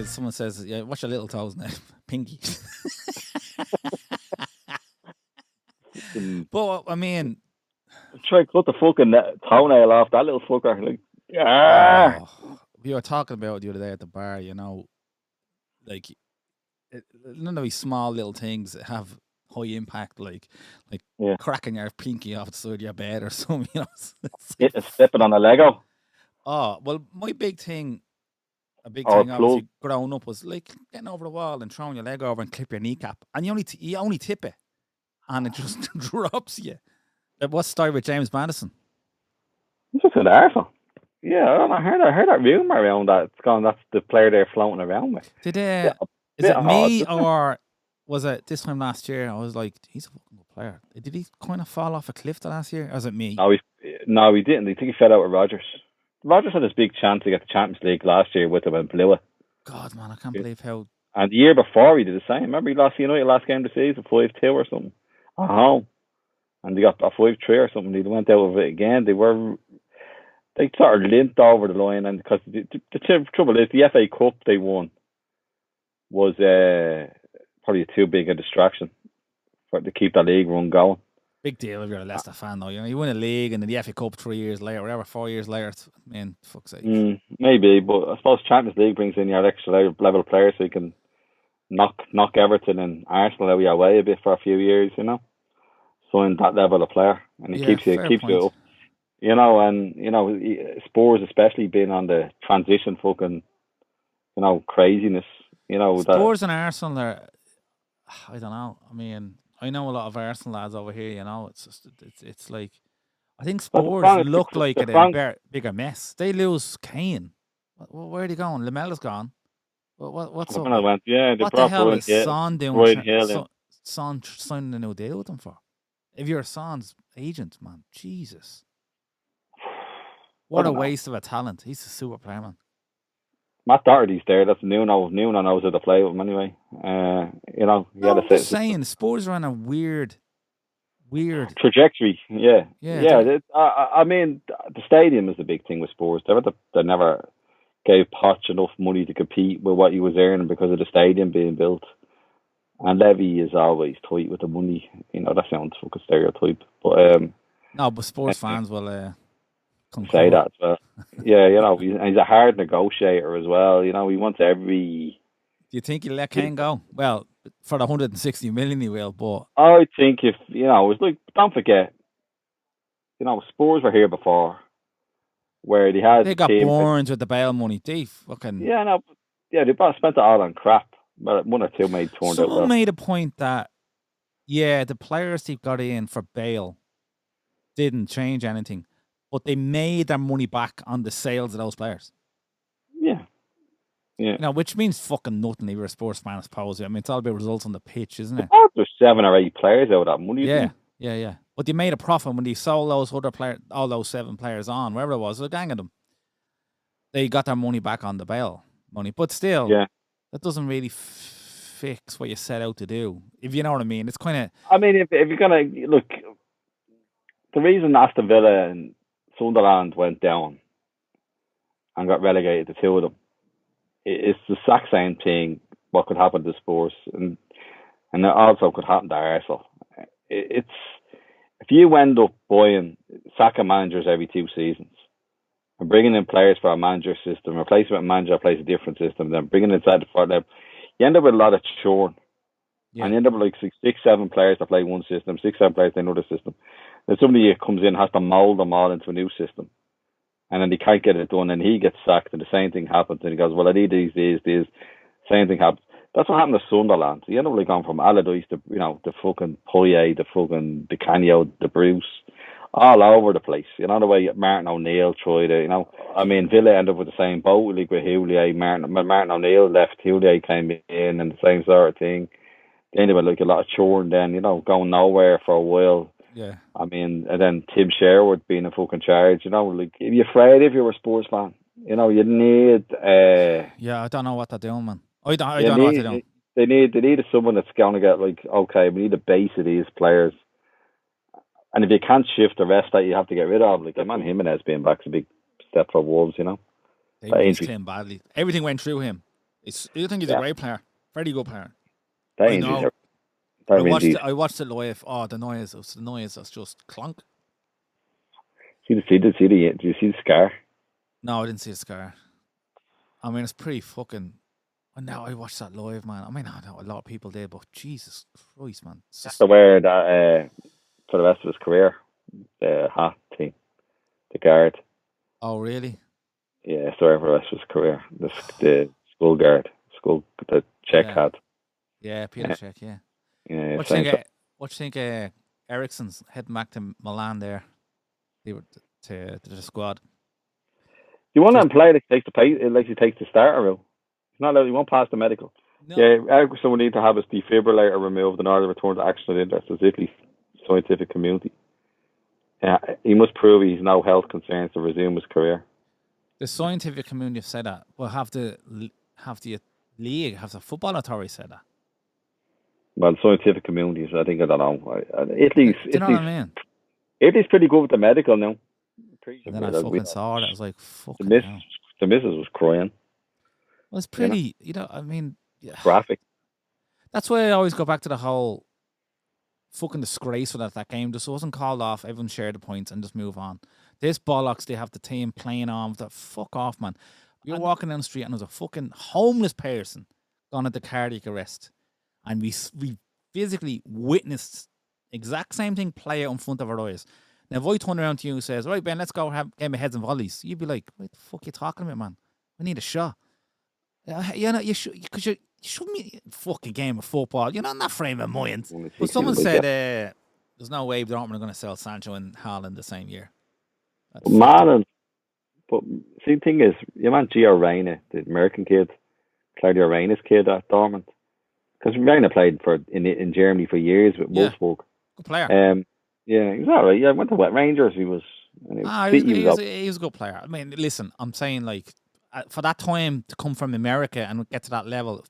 as someone says, yeah, watch your little toes now, pinky. But I mean, Try to cut the fucking toenail off that little fucker. Like, yeah. We were talking about it the other day at the bar. Like none of these small little things that have high impact, like cracking your pinky off the side of your bed or something. Stepping on a Lego. Oh well, my big thing. A big thing, obviously, growing up was like getting over the wall and throwing your leg over and clip your kneecap, and you only tip it, and it just drops you. What's the story with James Madison? He's just an arsehole. Yeah, I heard that rumor around that. It's gone. That's the player they're floating around with. Is it me or was it this time last year? I was like, he's a fucking good player. Did he kind of fall off a cliff the last year? Or was it me? No, he didn't. I think he fell out with Rodgers. Rodgers had his big chance to get the Champions League last year with him and blew it. God, man, I can't believe how. And the year before he did the same. Remember he lost United last game of the season, 5-2 or something at home, and they got a 5-3 or something. They went out of it again. They sort of limped over the line, and because the trouble is the FA Cup they won was probably too big a distraction to keep the league run going. Big deal if you're a Leicester fan, though. You win a league and then the FA Cup 3 years later, whatever, 4 years later. Fuck's sake. Maybe, but I suppose Champions League brings in your extra level players, so you can knock Everton and Arsenal out of your way a bit for a few years. Sign that level of player, and it keeps you up. And Spurs especially being on the transition, fucking, craziness. Spurs and Arsenal are, I don't know. I mean, I know a lot of Arsenal lads over here. It's just it's like, I think Spurs look like a bigger mess. They lose Kane. Where are they going? Lamella's gone. What's up? What the hell is Son doing? Son signing a new deal with them for? If you're Son's agent, man, Jesus, what a waste of a talent. He's a super player, man. Matt Doherty's there. That's Nuno. Nuno knows how to play with him anyway. I'm just saying, Spurs are on a weird trajectory. Yeah. I mean, the stadium is the big thing with Spurs. They never gave Poch enough money to compete with what he was earning because of the stadium being built. And Levy is always tight with the money. That sounds fucking stereotype. But no, but Spurs fans will say that as well. Yeah, he's a hard negotiator as well. He wants every. Do you think he'll let Kane go? Well, for the 160 million he will, but I think if it's like, don't forget, Spurs were here before, where they got Burns with the bail money. They fucking they spent it all on crap. But one or two made turned out. Someone made a point that the players they got in for bail didn't change anything, but they made their money back on the sales of those players. Yeah. Which means fucking nothing if you're a sports fan, I suppose. I mean, it's all about results on the pitch, isn't it? There's 7 or 8 players out of that money. Yeah. But they made a profit when they sold those other players, all those 7 players on, wherever it was, a gang of them. They got their money back on the bail money, but still, that doesn't really fix what you set out to do. If you know what I mean, it's kind of. I mean, if you're gonna look, the reason Aston Villa and Sunderland went down and got relegated, the 2 of them, it's the exact same thing. What could happen to Spurs, and it also could happen to Arsenal. It's if you end up sacking managers every 2 seasons and bringing in players for a manager system, replacing a manager that plays a different system, then bringing inside the front level, you end up with a lot of churn. Yeah. And you end up with like 6, 7 players that play one system, 6, 7 players play another system. Then somebody comes in has to mould them all into a new system. And then they can't get it done, and he gets sacked, and the same thing happens, and he goes, well, I need these. Same thing happens. That's what happened to Sunderland. You end up like going from Allardyce to, the fucking Poirier, the fucking Di Canio, the Bruce, all over the place. The way Martin O'Neill tried it, I mean, Villa ended up with the same boat, like with Houllier. Martin O'Neill left, Houllier came in, and the same sort of thing. They ended up with like a lot of churn then, going nowhere for a while. Yeah. I mean, and then Tim Sherwood being a fucking charge, like, if you're afraid if you're a sports fan, you need... yeah, I don't know what they're doing, man. I don't know what they're doing. They need someone that's going to get, like, okay, we need a base of these players. And if you can't shift the rest that you have to get rid of, like, man, Jimenez being back's a big step for Wolves, They missed him badly. Everything went through him. You think he's a great player, very good player. That I injuries know. are very injuries. I watched it live. Oh, the noise was just clunk. Did you see the scar? No, I didn't see the scar. I mean, it's pretty fucking. And now I watched that live, man. I mean, I know a lot of people did, but Jesus Christ, man. It's just... To wear that for the rest of his career, the hat thing, the guard. Oh, really? Yeah, sorry for the rest of his career. The school guard, the Czech hat. Yeah, Peter Czech. Yeah. Yeah. What do you think? Ericsson's heading back to Milan there. They were to the squad. You want to play like he takes the starter route. He's not allowed. He won't pass the medical. No. Yeah, Ericsson would need to have his defibrillator removed in order to return to action in interest of Italy's scientific community. He must prove he's no health concerns to resume his career. The scientific community have said that. Well, have the league, have the football authority said that? Well, scientific communities, I think, I don't know. Italy's, do you know what I mean? Italy's pretty good with the medical now. And then I fucking saw it. I was like, fucking hell. The missus was crying. Well, it's pretty, I mean... Yeah. Graphic. That's why I always go back to the whole fucking disgrace for that game. Just wasn't called off. Everyone shared the points and just move on. This bollocks, they have the team playing on. Fuck off, man. You're walking down the street and there's a fucking homeless person gone into cardiac arrest. And we physically witnessed exact same thing play out in front of our eyes. Now, if I turn around to you and says, right, Ben, let's go have game of heads and volleys, you'd be like, what the fuck are you talking about, man? We need a shot. You shouldn't be a fucking game of football. You're not in that frame of mind. But someone said there's no way Dortmund are going to sell Sancho and Haaland the same year. But see, the thing is, your man Gio Reyna, the American kid, Claudio Reyna's kid at Dortmund, because Reyna played in Germany for years with Wolfsburg. Good player. Yeah, he was all right. Yeah, went to Wet Rangers. He was a good player. I mean, listen, I'm saying like for that time to come from America and get to that level,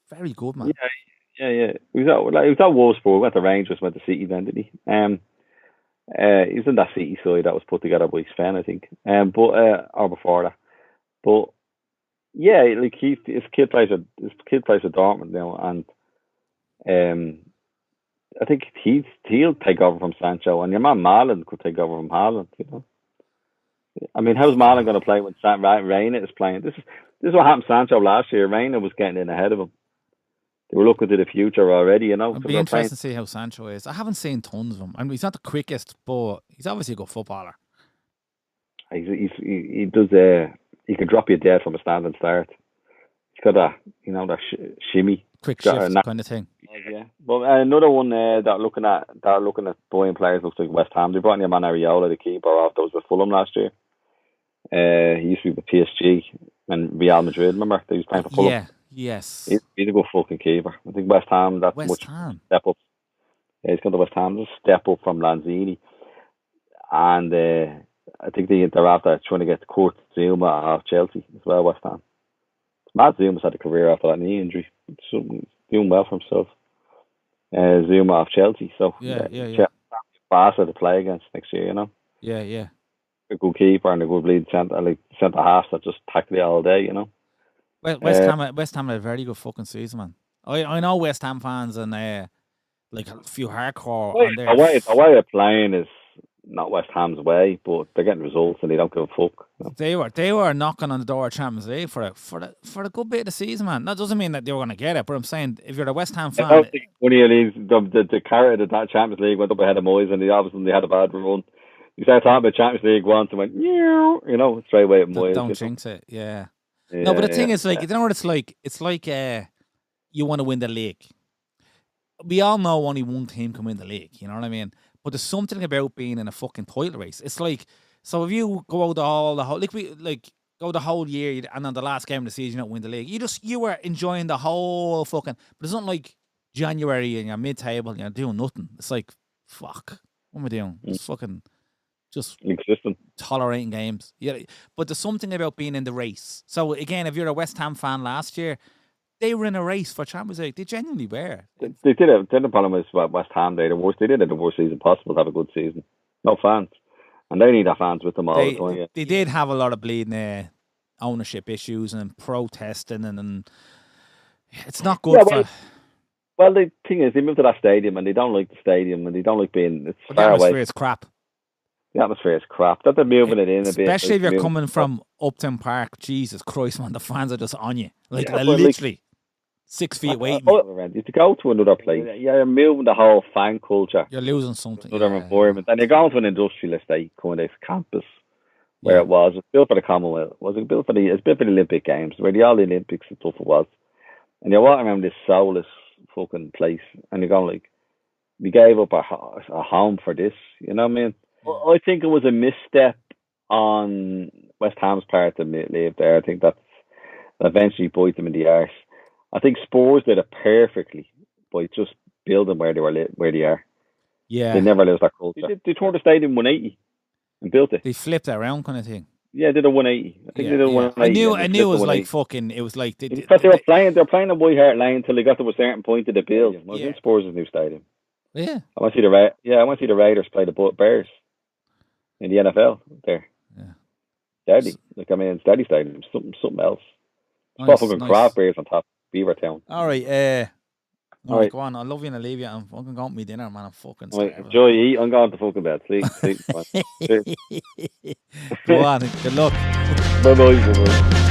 very good, man. Yeah. He was at Wolfsburg, went to Rangers, went to City then, did he? He was in that City side that was put together by Sven, I think. Or before that. But yeah, like his kid plays at Dortmund now, and I think he'll take over from Sancho, and your man Marlon could take over from Haaland. I mean, how's Marlon going to play when Reyna is playing? This is what happened to Sancho last year. Reyna was getting in ahead of him. They were looking to the future already, It'll be interesting to see how Sancho is. I haven't seen tons of him. I mean, he's not the quickest, but he's obviously a good footballer. He does. He can drop you dead from a standing start. He's got that shimmy, quick shift kind of thing. Yeah, but another one that looking at buying players looks like West Ham. They brought in your man Areola, the keeper, off those with Fulham last year. He used to be with PSG and Real Madrid. Remember, he was playing for Fulham. Yeah, yes. He's a good fucking keeper. I think West Ham. Step up. Yeah, he's gone to West Ham. Just step up from Lanzini, and I think they're after trying to get Kurt Zuma off Chelsea as well. West Ham. Matt Zuma's had a career after that knee injury. He's doing well for himself. Zuma off Chelsea, so yeah. Barca to play against next year, Yeah. A good keeper and a good lead centre half that just tackle it all day, Well, West Ham had a very good fucking season, man. I know West Ham fans and like a few hardcore. The way they're playing is not West Ham's way, but they're getting results and they don't give a fuck. They were knocking on the door of Champions League for a good bit of the season, man. That doesn't mean that they were going to get it, but I'm saying if you're a West Ham fan, I think one of these the carrot of that Champions League went up ahead of Moyes, and they had a bad run. You started talking about Champions League once and went, straight away at Moyes. Don't jinx it, yeah. No, but the thing is, like, you know what it's like? It's like you want to win the league. We all know only one team can win the league, you know what I mean? But there's something about being in a fucking title race. It's like, so if you go out go the whole year and on the last game of the season you don't win the league, you were enjoying the whole fucking. But it's not like January and you're mid-table and you're doing nothing. It's like, fuck, what am I doing? It's fucking just existing, tolerating games. Yeah, but there's something about being in the race. So again, if you're a West Ham fan last year, they were in a race for Champions League. They genuinely were. They did it. The problem is West Ham. They did it the worst season possible to have a good season. No fans, and they need their fans with them all the time. Yeah. They did have a lot of bleeding ownership issues and protesting and it's not Yeah, good for. Well, the thing is, they moved to that stadium and they don't like the stadium and they don't like being. It's But the far atmosphere away. is crap. The atmosphere is crap. That they're moving it in a bit. Especially if like, you're coming from Upton Park. Jesus Christ, man, the fans are just on you. Like Yeah, they're but, literally 6 feet away from you. around. You have to go to another place. You're moving the whole fan culture You're losing something. to another environment, and you're going to an industrial estate kind of campus where Yeah. it was. It's built for the Commonwealth. It's built for the Olympic Games, where the all the Olympics and stuff it was. And you're walking around this soulless fucking place, and you're going like, we gave up a home for this. You know what I mean? I think it was a misstep on West Ham's part to leave there. I think that's eventually bite them in the arse. I think Spurs did it perfectly by just building where they are. Yeah. They never lose that culture. They tore the stadium 180 and built it. They flipped it around, kind of thing. Yeah, they did a 180. I think they did a 180. I knew it was like fucking. It was like because they were playing at White Hart Lane until they got to a certain point of the build. I was in Spurs' new stadium. Yeah. I want to see the Raiders play the Bears in the NFL there. Yeah. Steady. It's steady stadium. Something else. Nice, fucking craft beers on top. Beavertown. All right. All right, go on. I love you and I leave you. I'm fucking going to me dinner, man. I'm fucking starving. Enjoy, eat. I'm going to fucking bed. Sleep. Go on. Good luck. Bye-bye.